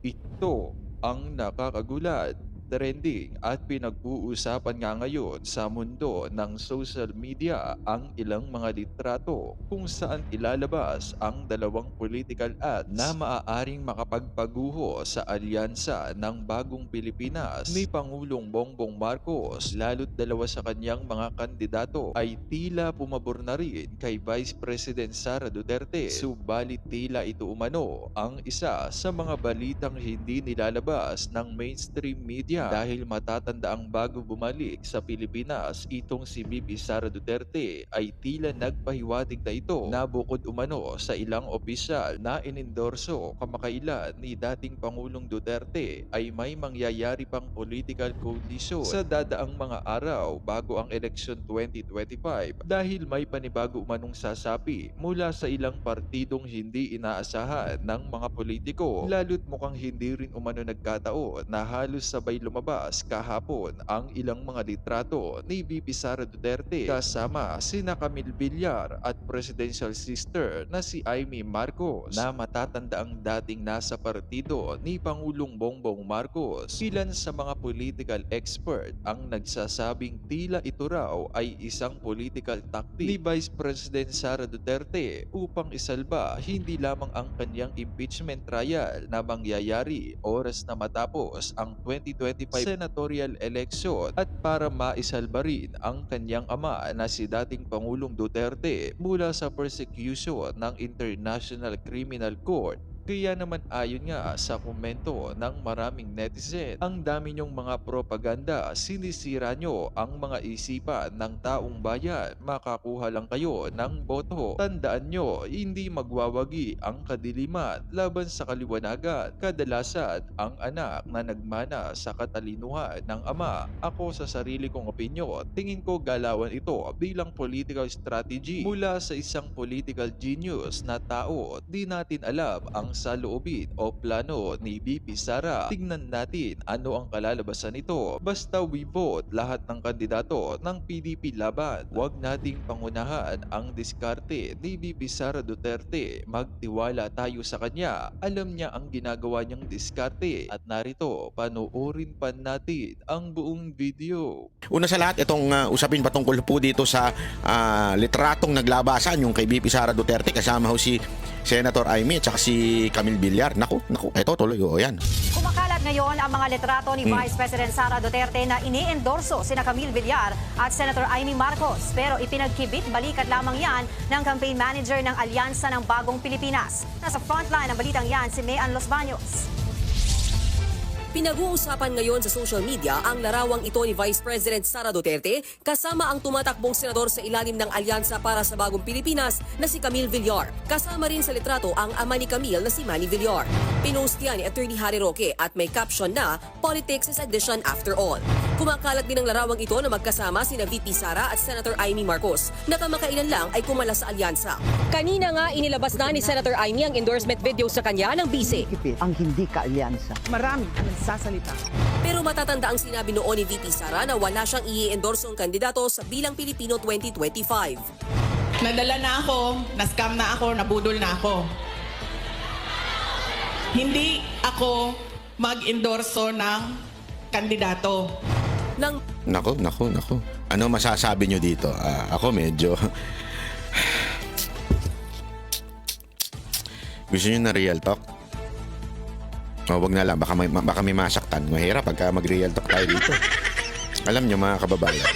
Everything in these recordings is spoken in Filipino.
Ito ang nakakagulat, trending at pinag-uusapan nga ngayon sa mundo ng social media ang ilang mga litrato kung saan ilalabas ang dalawang political ads na maaaring makapagpaguho sa alyansa ng bagong Pilipinas ni Pangulong Bongbong Marcos, lalo't dalawa sa kanyang mga kandidato ay tila pumabor na rin kay Vice President Sara Duterte. Subalit tila ito umano ang isa sa mga balitang hindi nilalabas ng mainstream media dahil matatanda ang bago bumalik sa Pilipinas itong si VP Sara Duterte ay tila nagpahiwatig na ito na bukod umano sa ilang opisyal na inendorso kamakailan ni dating Pangulong Duterte ay may mangyayari pang political coalition sa dadaang mga araw bago ang eleksyon 2025 dahil may panibago umanong sasapi mula sa ilang partidong hindi inaasahan ng mga politiko, lalo't mukhang hindi rin umano nagkataon na halos sabay lumabas kahapon ang ilang mga litrato ni VP Sara Duterte kasama sina Camille Villar at presidential sister na si Amy Marcos na matatanda ang dating nasa partido ni Pangulong Bongbong Marcos. Ilan sa mga political expert ang nagsasabing tila ito raw ay isang political tactic ni Vice President Sara Duterte upang isalba hindi lamang ang kanyang impeachment trial na mangyayari oras na matapos ang 2025 senatorial election at para maisalba rin ang kanyang ama na si dating Pangulong Duterte mula sa persecution ng International Criminal Court. Kaya naman ayon nga sa komento ng maraming netizen, ang dami niyong mga propaganda, sinisira nyo ang mga isipan ng taong bayan, makakuha lang kayo ng boto. Tandaan nyo, hindi magwawagi ang kadiliman laban sa kaliwanagan. Kadalasan, ang anak na nagmana sa katalinuhan ng ama. Ako sa sarili kong opinyon, tingin ko galawan ito bilang political strategy mula sa isang political genius na tao. Di natin alam ang saloobin o plano ni VP Sara. Tingnan natin ano ang kalalabasan nito. Basta we vote lahat ng kandidato ng PDP laban. Huwag nating pangunahan ang diskarte ni VP Sara Duterte. Magtiwala tayo sa kanya. Alam niya ang ginagawa niyang diskarte. At narito, panoorin pa natin ang buong video. Una sa lahat, itong usapin patungkol po dito sa litratong naglabasan yung kay VP Sara Duterte kasama ho si Senator Amy at saka si Camille Villar. Naku, eto tuloy. O, yan. Kumakalat ngayon ang mga litrato ni Vice President Sara Duterte na ini-endorso sina Camille Villar at Senator Amy Marcos. Pero ipinagkibit balikat lamang yan ng campaign manager ng Alyansa ng Bagong Pilipinas. Nasa frontline ng balitang yan si Mayan Los Baños. Pinag-uusapan ngayon sa social media ang larawang ito ni Vice President Sara Duterte kasama ang tumatakbong senador sa ilalim ng Alyansa para sa Bagong Pilipinas na si Camille Villar. Kasama rin sa litrato ang ama ni Camille na si Manny Villar. Pinost yan ni Attorney Harry Roque at may caption na "Politics is addition after all." Kumakalat din ang larawang ito na magkasama sina VP Sara at Senator Amy Marcos na kamakailan lang ay kumala sa alyansa. Kanina nga inilabas na ni Senator Amy ang endorsement video sa kanya ng bise. Ang hindi kaalyansa. Marami ang nagsasalita. Pero matatanda ang sinabi noon ni VP Sara na wala siyang i-endorsong kandidato sa Bilang Pilipino 2025. Nadala na ako, na-scam na ako, nabudol na ako. Hindi ako mag-endorso ng kandidato. Naku. Ano masasabi nyo dito? Ako medyo... Gusto nyo na real talk? Wag na lang, baka may masaktan. Mahirap pagka mag-real talk tayo dito. Alam nyo mga kababayan,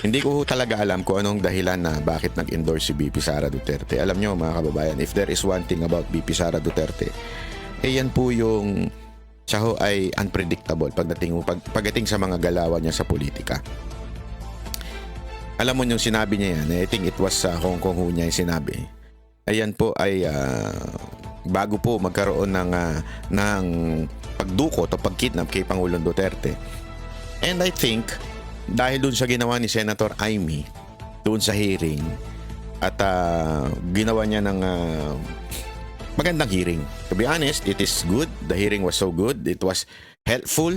hindi ko talaga alam kung anong dahilan na bakit nag-endorse si VP Sara Duterte. Alam nyo mga kababayan, if there is one thing about VP Sara Duterte, yan po yung siya ho ay unpredictable pagdating sa mga galawan niya sa politika. Alam mo yung sinabi niya yan, I think it was sa Hong Kong niya yung sinabi. Ayan po ay bago po magkaroon ng pagdukot o pagkidnap kay Pangulong Duterte. And I think dahil dun sa ginawa ni Senator Amy doon sa hearing at ginawa niya ng magandang hearing. To be honest, it is good. The hearing was so good. It was helpful.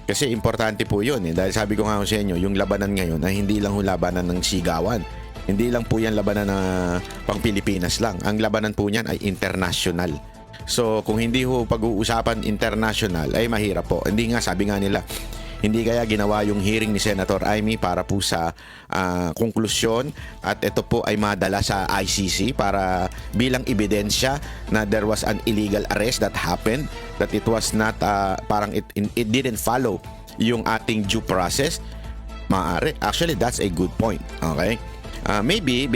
Kasi importante po yun. Dahil sabi ko nga sa inyo, yung labanan ngayon ay hindi lang labanan ng sigawan. Hindi lang po yan labanan na pang Pilipinas lang. Ang labanan po niyan ay international. So kung hindi ho pag-uusapan international ay mahirap po. Hindi nga, sabi nga nila, hindi kaya ginawa yung hearing ni Senator Amy para po sa konklusyon at ito po ay madala sa ICC para bilang ebidensya na there was an illegal arrest that happened, that it was not parang it didn't follow yung ating due process. Maaari. Actually, that's a good point. Okay? Maybe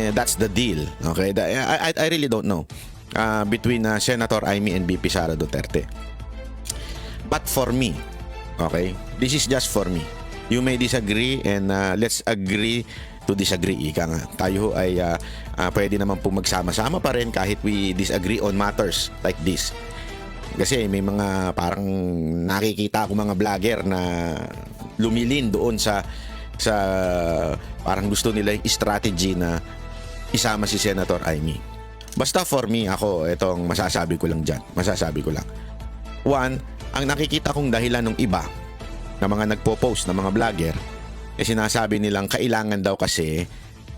that's the deal. Okay? I really don't know between Senator Amy and BP Sara Duterte. But for me, okay, this is just for me. You may disagree and let's agree to disagree. Ika nga. Tayo ay pwede naman po magsama-sama pa rin kahit we disagree on matters like this. Kasi may mga parang nakikita ako mga vlogger na lumilin doon sa parang gusto nila yung strategy na isama si Senator Amy. Basta for me, ako, itong masasabi ko lang dyan. Masasabi ko lang. One, ang nakikita kong dahilan ng iba na mga nagpo-post na mga vlogger, sinasabi nilang kailangan daw kasi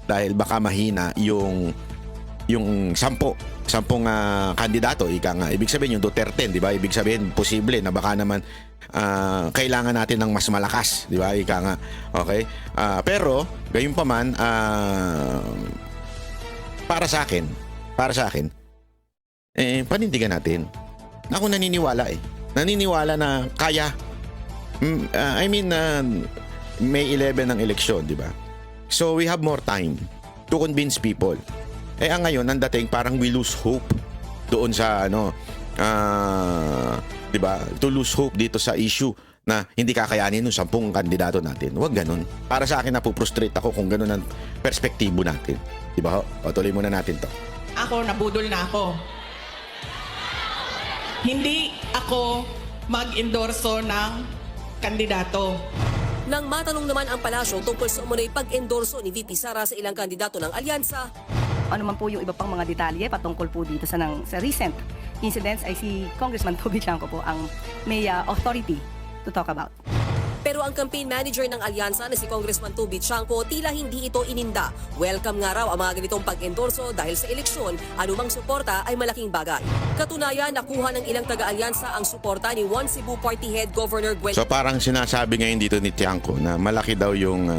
dahil baka mahina yung sampung kandidato, ika nga. Ibig sabihin yung Duterte, di ba? Ibig sabihin posible na baka naman kailangan natin ng mas malakas, di ba? Ika nga. Okay? Pero gayon pa man, para sa akin, panindigan natin. Ako naniniwala Naniniwala na kaya. May 11 ng eleksyon, di ba? So we have more time to convince people. Ang ngayon, ang dating parang we lose hope doon sa di ba? To lose hope dito sa issue na hindi kakayanin ng 10 kandidato natin. Huwag ganun. Para sa akin, napuprostrate ako kung ganun ang perspektibo natin. Di ba? O, tuloy muna natin to. Ako, nabudol na ako. Hindi ako mag-endorso ng kandidato. Nang matanong naman ang palasyo tungkol sa umunoy pag-endorso ni VP Sara sa ilang kandidato ng alyansa, ano man po yung iba pang mga detalye patungkol po dito sa recent incidents ay si Congressman Toby Chanco po ang may authority to talk about. pero ang campaign manager ng alyansa na si Congressman Toby Chanco tila hindi ito ininda. Welcome nga raw ang mga ganitong pag-endorso dahil sa eleksyon, anumang suporta ay malaking bagay. Katunayan, nakuha ng ilang taga-alyansa ang suporta ni One Cebu Party Head Governor Gwen. So parang sinasabi ngayon dito ni Tiangco na malaki daw yung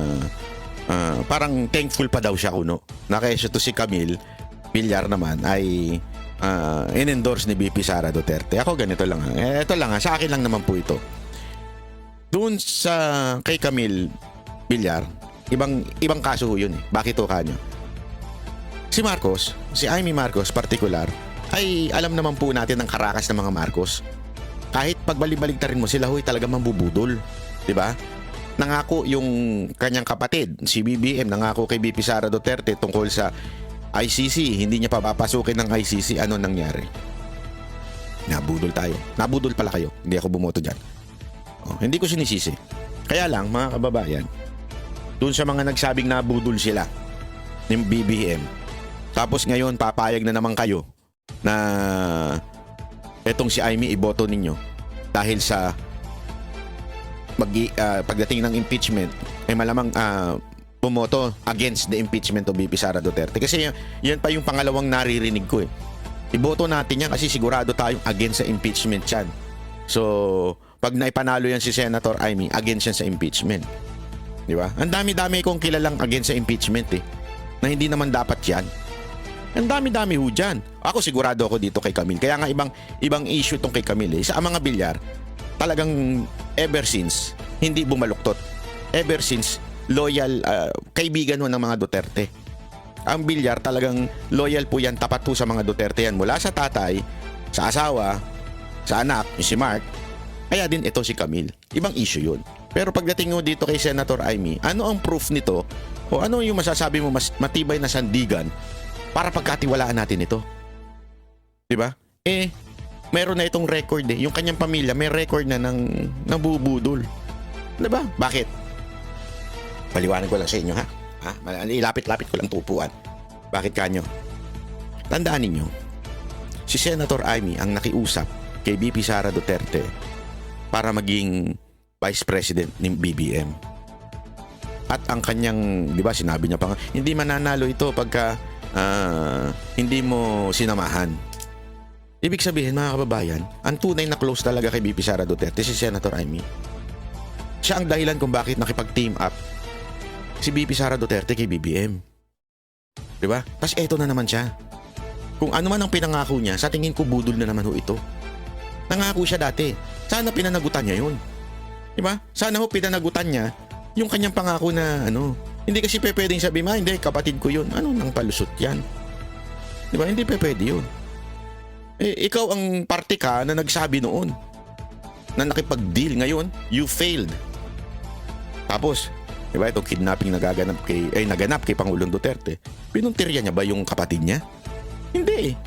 parang thankful pa daw siya kuno. Na kaysa to si Camille Villar naman ay in-endorse ni BP Sara Duterte. Ako ganito lang. Ito lang sa akin lang naman po ito. Doon sa kay Camille Villar, ibang kaso yun eh. Bakit to kanyo? Si Marcos, si Amy Marcos particular, ay alam naman po natin ang karakas ng mga Marcos. Kahit pagbalik-baliktarin mo, sila ho'y talaga mambubudol. Diba? Nangako yung kanyang kapatid, si BBM, nangako kay BP Sara Duterte tungkol sa ICC. Hindi niya pa papasukin ng ICC. Ano nangyari? Nabudol tayo. Nabudol pala kayo. Hindi ako bumoto dyan. Hindi ko sinisisi. Kaya lang, mga kababayan, doon sa mga nagsabing nabudol sila ng BBM, tapos ngayon papayag na naman kayo na etong si Amy iboto ninyo dahil sa pagdating ng impeachment ay malamang bumoto against the impeachment of BP Sara Duterte. Kasi yan pa yung pangalawang naririnig ko eh. Iboto natin yan kasi sigurado tayong against sa impeachment yan. So, pag naipanalo yan si Senator Amy, against yan sa impeachment. Di ba? Ang dami-dami kong kilalang against sa impeachment eh. Na hindi naman dapat yan. Ang dami-dami ho dyan. Ako sigurado ako dito kay Camille. Kaya nga ibang issue tong kay Camille eh. Sa mga Villar, talagang ever since, hindi bumaluktot. Ever since, loyal, kaibigan mo ng mga Duterte. Ang Villar talagang loyal po yan, tapat po sa mga Duterte yan. Mula sa tatay, sa asawa, sa anak, yung si Mark, kaya din ito si Camille. Ibang issue yun. Pero pagdating mo dito kay Senator Amy, ano ang proof nito? O ano yung masasabi mo mas matibay na sandigan para pagkatiwalaan natin ito? Diba? Meron na itong record eh. Yung kanyang pamilya, may record na ng nabubudol. Diba? Bakit? Paliwanag ko lang sa inyo ha? Ilapit-lapit ko lang tupuan. Bakit kanyo? Tandaan ninyo, si Senator Amy ang nakiusap kay BP Sara Duterte para maging Vice President ng BBM. At ang kanyang, di ba, sinabi niya pa nga, hindi mananalo ito pagka hindi mo sinamahan. Ibig sabihin, mga kababayan, ang tunay na close talaga kay BP Sara Duterte si Senator Amy. Siya ang dahilan kung bakit nakipag-team up si BP Sara Duterte kay BBM. Diba? Tapos eto na naman siya. Kung ano man ang pinangako niya, sa tingin ko budol na naman ho ito. Nangako siya dati. Sana pinanagutan niya yun. Diba? Sana ho pinanagutan niya yung kanyang pangako na hindi kasi pwedeng sabi hindi, kapatid ko yun. Ano nang palusot yan? Diba? Hindi pwede yun. Ikaw ang parte ka na nagsabi noon na nakipag-deal. Ngayon, you failed. Tapos, diba, itong kidnapping naganap kay Pangulong Duterte, pinuntirya niya ba yung kapatid niya? Hindi.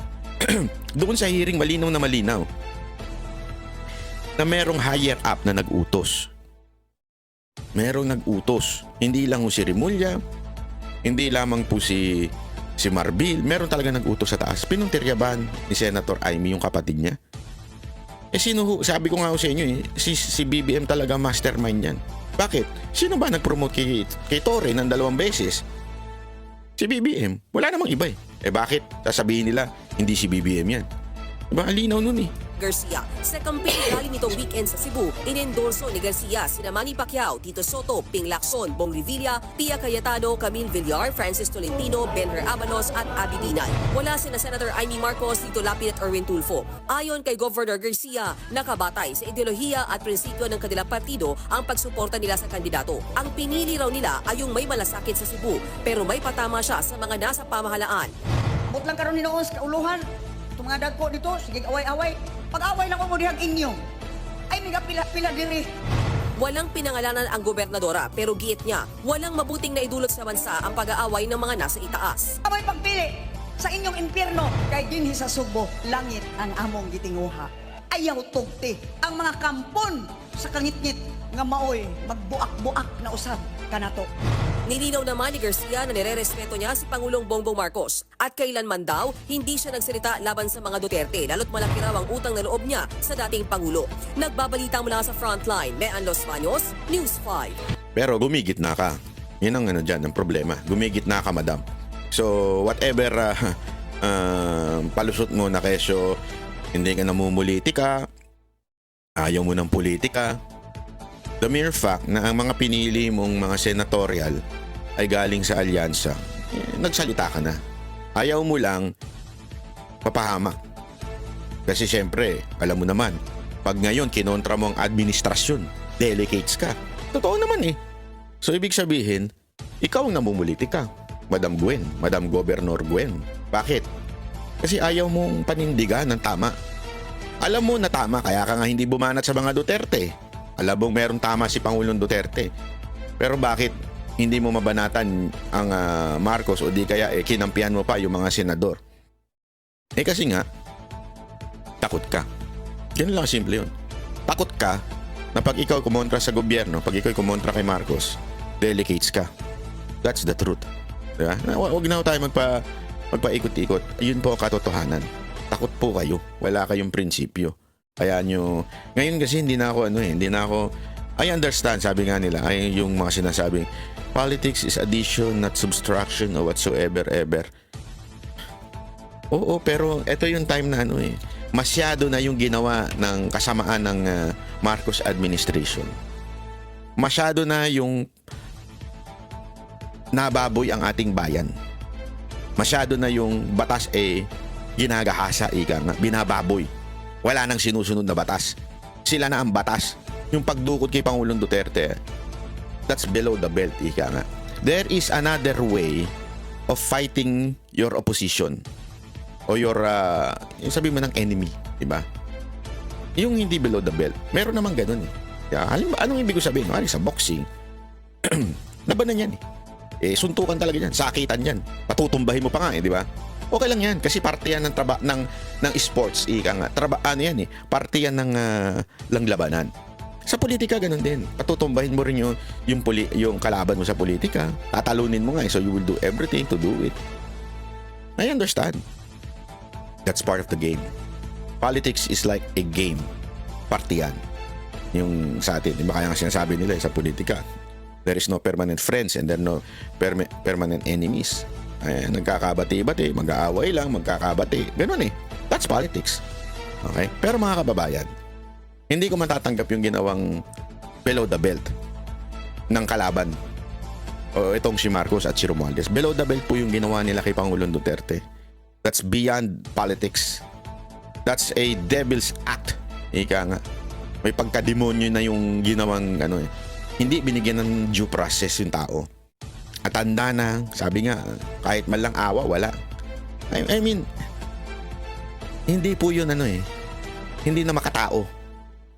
Doon sa hearing, malinaw na merong higher up na nag-utos. Merong nag-utos. Hindi lang si Remulla, hindi lamang po si Marbil, meron talaga nag-utos sa taas. Pinuntirya ba ni Senator Amy yung kapatid niya? Sino ho? Sabi ko nga ho sa inyo si BBM talaga mastermind yan. Bakit? Sino ba nag-promote kay Torre ng 2 beses? Si BBM. Wala namang iba bakit? Sasabihin nila, hindi si BBM yan. Diba? Alinaw nun Garcia. Sa campaign rally nitong weekend sa Cebu, inendorso ni Garcia sina Manny Pacquiao, Tito Soto, Ping Lacson, Bong Revilla, Pia Cayetano, Camille Villar, Francis Tolentino, Benher Abanos at Abby Binay. Wala sina Senator Amy Marcos, Tito Lapid at Erwin Tulfo. Ayon kay Governor Garcia, nakabatay sa ideolohiya at prinsipyo ng kanilang partido ang pagsuporta nila sa kandidato. Ang pinili raw nila ay yung may malasakit sa Cebu, pero may patama siya sa mga nasa pamahalaan. Abot lang karon hinoon sa kauluhan. Itong mga dagko dito, sige away-away. Pag-away lang ko mo dihang inyo. Ay, mga pila-pila diri. Walang pinangalanan ang gobernadora pero giit niya, walang mabuting naidulot sa bansa ang pag-aaway ng mga nasa itaas. Abay pagpili sa inyong impyerno. Kay dinhi sa Subo, langit ang among gitinguha. Ayaw tugti ang mga kampon sa kangit-ngit nga maoy magbuak-buak na usab kanato. Nilinaw naman ni Garcia na nirerespeto niya si Pangulong Bongbong Marcos at kailanman daw hindi siya nagsalita laban sa mga Duterte lalo't malaki raw ang utang na loob niya sa dating Pangulo. Nagbabalita mula sa Frontline, Mean Los Baños, News 5. Pero gumigit na ka. Yan ang dyan, ang problema. Gumigit na ka, madam. So, whatever palusot mo na kesyo, hindi ka namumulitika, ayaw mo ng politika, the mere fact na ang mga pinili mong mga senatorial ay galing sa alyansa, nagsalita ka na. Ayaw mo lang papahamak. Kasi syempre, alam mo naman, pag ngayon kinontra mo ang administrasyon, delegates ka. Totoo naman So ibig sabihin, ikaw ang namumulitika, Madam Gwen, Madam Governor Gwen. Bakit? Kasi ayaw mong panindigan ng tama. Alam mo na tama, kaya ka nga hindi bumanat sa mga Duterte. Alam mong meron tama si Pangulong Duterte. Pero bakit hindi mo mabanatan ang Marcos o di kaya kinampihan mo pa yung mga senador? Kasi nga, takot ka. Ganun lang simple yun. Takot ka na pag ikaw kumontra sa gobyerno, pag ikaw kumontra kay Marcos, delegates ka. That's the truth. Diba? Huwag na tayo magpaikot-ikot. Yun po ang katotohanan. Takot po kayo. Wala kayong prinsipyo. Kaya nyo, ngayon kasi hindi na ako, I understand, sabi nga nila, ay yung mga sinasabing, politics is addition, not subtraction, or whatsoever, ever. Oo, pero ito yung time na masyado na yung ginawa ng kasamaan ng Marcos administration. Masyado na yung nababoy ang ating bayan. Masyado na yung batas ginagahasa, binababoy. Wala nang sinusunod na batas. Sila na ang batas. Yung pagdukot kay Pangulong Duterte, that's below the belt, ika nga. There is another way of fighting your opposition o your, yung sabi mo ng enemy, diba? Yung hindi below the belt. Meron naman ganun Kaya, anong ibig ko sabihin? Sa boxing, labanan yan suntukan talaga yan, sakitan yan. Patutumbahin mo pa nga di ba? Okay lang yan kasi parte yan ng sports, ika nga. Parte yan ng labanan. Sa politika ganun din. Patutumbahin mo rin yung kalaban mo sa politika. Tatalunin mo nga so you will do everything to do it. I understand. That's part of the game. Politics is like a game. Parte yan. Yung sa atin, di ba kaya nga sinasabi nila sa politika, there is no permanent friends and there are no permanent enemies. Nagkakabati-bati, mag-aaway lang, magkakabati. Ganun That's politics. Okay? Pero mga kababayan, hindi ko matatanggap yung ginawang below the belt ng kalaban. O itong si Marcos at si Romualdez. Below the belt po yung ginawa nila kay Pangulong Duterte. That's beyond politics. That's a devil's act. Ika nga. May pagkademonyo na yung ginawang ano eh. Hindi binigyan ng due process yung tao. At tanda na, sabi nga, kahit man lang awa, wala. I mean, hindi po yun ano eh. Hindi na makatao.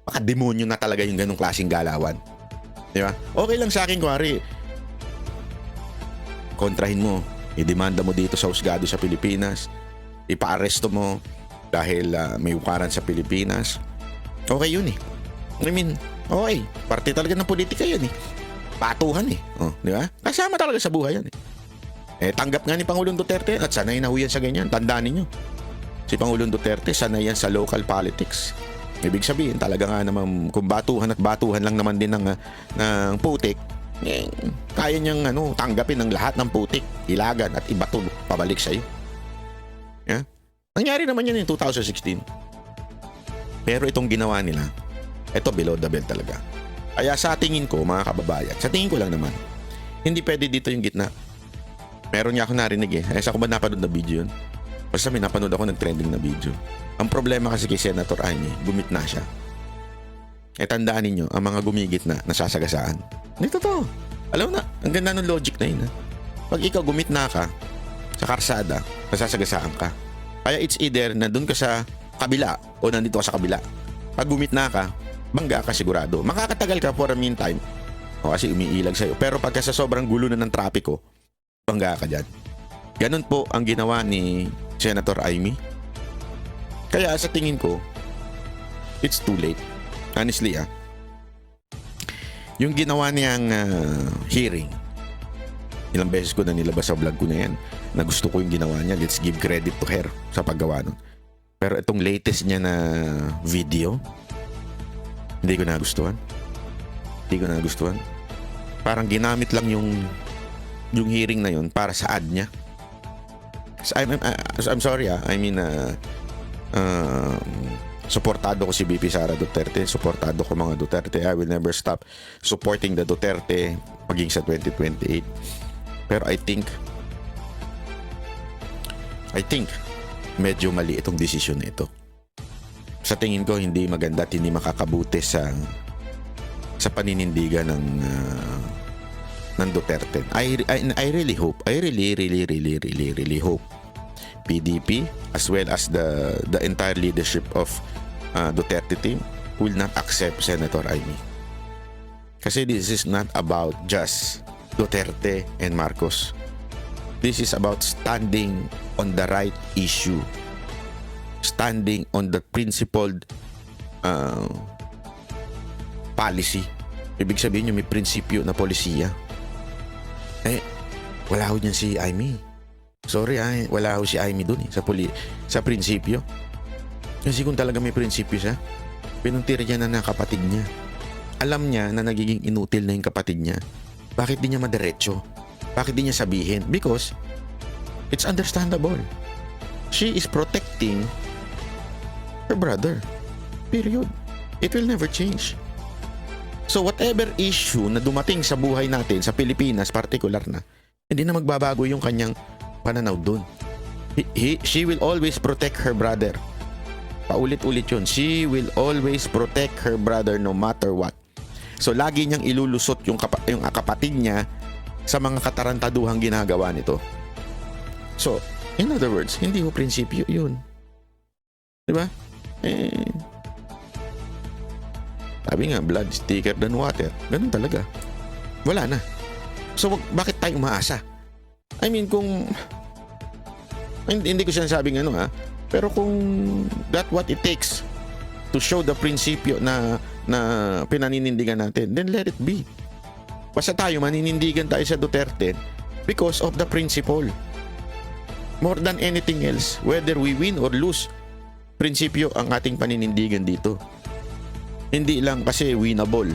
Makademonyo na talaga yung ganong klaseng galawan. Di ba? Okay lang sa akin, kuwari, kontrahin mo, idemanda mo dito sa husgado sa Pilipinas, ipa-aresto mo dahil may ukaran sa Pilipinas. Okay yun eh. I mean, okay. Parte talaga ng politika yun eh. Patuhan eh. Oh, di ba? Kasama talaga sa buhay yan eh. Tanggap nga ni Pangulong Duterte at sanay na ho yan sa ganyan. Tandaan ninyo. Si Pangulong Duterte sanay yan sa local politics. Ibig sabihin talaga nga naman kung batuhan at batuhan lang naman din ng putik, kaya niyang tanggapin ang lahat ng putik, ilagan at ibato pabalik sa iyo. Yeah? Nangyari naman yan in 2016. Pero itong ginawa nila, ito below the belt talaga. Kaya sa tingin ko, mga kababayan, sa tingin ko lang naman, hindi pwede dito yung gitna. Meron niya ako narinig eh. Sa ako ba napanood na video yun? Basta may napanood ako ng trending na video. Ang problema kasi kay Senator Amy, gumitna siya. Tandaan ninyo, ang mga gumigitna, nasasagasaan. Dito to. Alam mo na, ang ganda ng logic na yun. Ha? Pag ikaw gumitna ka sa karsada, nasasagasaan ka. Kaya it's either nandun ka sa kabila o nandito ka sa kabila. Pag gumitna ka, bangga ka sigurado. Makakatagal ka for a meantime o kasi umiilag sa'yo. Pero pagka sa sobrang gulo na ng trapiko, bangga ka dyan. Ganun po ang ginawa ni Senator Amy. Kaya sa tingin ko, it's too late. Honestly yung ginawa niyang hearing, ilang beses ko na nilabas sa vlog ko na yan, na gusto ko yung ginawa niya. Let's give credit to her sa paggawa nun. Pero itong latest niya na video, hindi ko nagustuhan. Parang ginamit lang yung hearing na yun para sa ad niya. I'm sorry I mean suportado ko si BP Sara Duterte, suportado ko mga Duterte. I will never stop supporting the Duterte paging sa 2028. Pero I think medyo mali itong desisyon na ito. Sa tingin ko hindi maganda at hindi makakabuti sa paninindigan ng Duterte. I really hope, I really hope PDP as well as the entire leadership of Duterte team will not accept Senator Amy. Kasi this is not about just Duterte and Marcos. This is about standing on the right issue. Standing on the principled policy. Ibig sabihin nyo may prinsipyo na polisiya. Wala ho niyan si Amy. Sorry wala ho si Amy dun sa prinsipyo. Kasi kung talaga may prinsipyo siya, pinuntir niya na kapatid niya. Alam niya na nagiging inutil na yung kapatid niya. Bakit di niya madiretso? Bakit di niya sabihin? Because it's understandable. She is protecting her brother. Period. It will never change. So whatever issue na dumating sa buhay natin sa Pilipinas particular na, hindi na magbabago yung kanyang pananaw doon. She will always protect her brother. Paulit-ulit yun. She will always protect her brother no matter what. So lagi niyang ilulusot yung kapatid niya sa mga katarantaduhang ginagawa nito. So, in other words, hindi ho prinsipyo yun. Diba? Sabi nga, blood is thicker than water. Ganun talaga. Wala na. So, bakit tayo umaasa? I mean, kung hindi ko sinasabing pero kung that what it takes to show the prinsipyo na pinaninindigan natin, then let it be. Basta tayo, maninindigan tayo sa Duterte because of the principle. More than anything else, whether we win or lose, prinsipyo ang ating paninindigan dito. Hindi lang kasi winnable.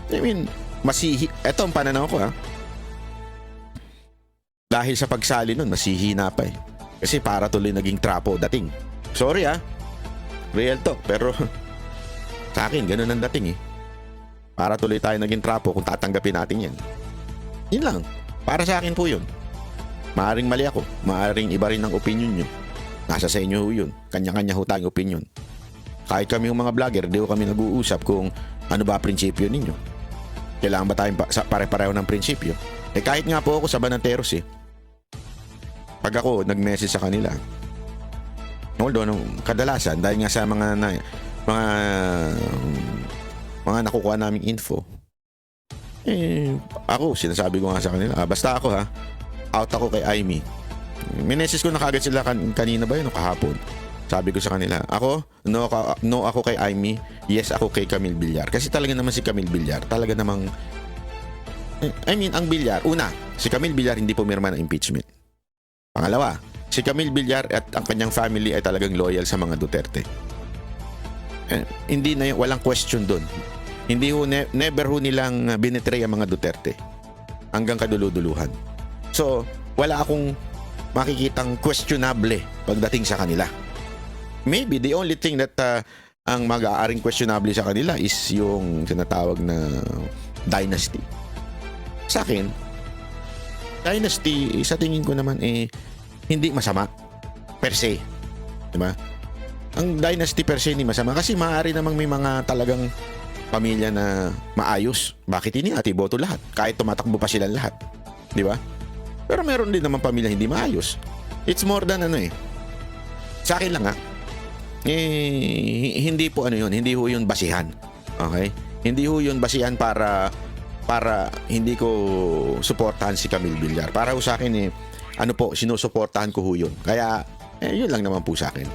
I mean, ito ang pananaw ko Dahil sa pagsali nun, masihina pa Kasi para tuloy naging trapo dating. Sorry real talk. Pero sa akin, ganun ang dating eh. Para tuloy tayo naging trapo kung tatanggapin natin yan. Yun lang. Para sa akin po yun. Maaring mali ako. Maaring iba rin ang opinion nyo. Nasa sa inyo ho yun. Kanya-kanya ho tayong opinion. Kahit kami yung mga vlogger, di ho kami nag-uusap kung ano ba prinsipyo ninyo. Kailangan ba tayong pare-pareho ng prinsipyo? Eh kahit nga po ako sa Bananteros eh. Pag ako nag-message sa kanila, although kadalasan dahil nga sa mga nakukuha naming info, ako sinasabi ko nga sa kanila, basta ako out ako kay Aimee. Minesis ko na kagad sila kanina ba yun o kahapon. Sabi ko sa kanila, no ako kay Aimee, yes ako kay Camille Villar. Kasi talaga naman si Camille Villar, talaga namang ang Villar, una, si Camille Villar hindi pumirma ng impeachment. Pangalawa, si Camille Villar at ang kanyang family ay talagang loyal sa mga Duterte. Hindi na walang question doon. Hindi never nilang binetray ang mga Duterte hanggang kaduluduluhan. So, wala akong makikitang questionable pagdating sa kanila. Maybe the only thing that ang mag-aaring questionable sa kanila is yung tinatawag na dynasty. Sa akin, dynasty, sa tingin ko naman hindi masama per se. Diba? Ang dynasty per se hindi masama kasi maaari namang may mga talagang pamilya na maayos. Bakit hindi natin boto lahat? Kahit tumatakbo pa silang lahat. Di ba? Pero meron din naman pamilya hindi maayos. It's more than sa akin lang hindi po hindi ho yun basihan. Okay? Hindi ho yun basihan para hindi ko suportahan si Camille Villar. Para ho sa akin sinusuportahan ko ho yun. Kaya yun lang naman po sa akin.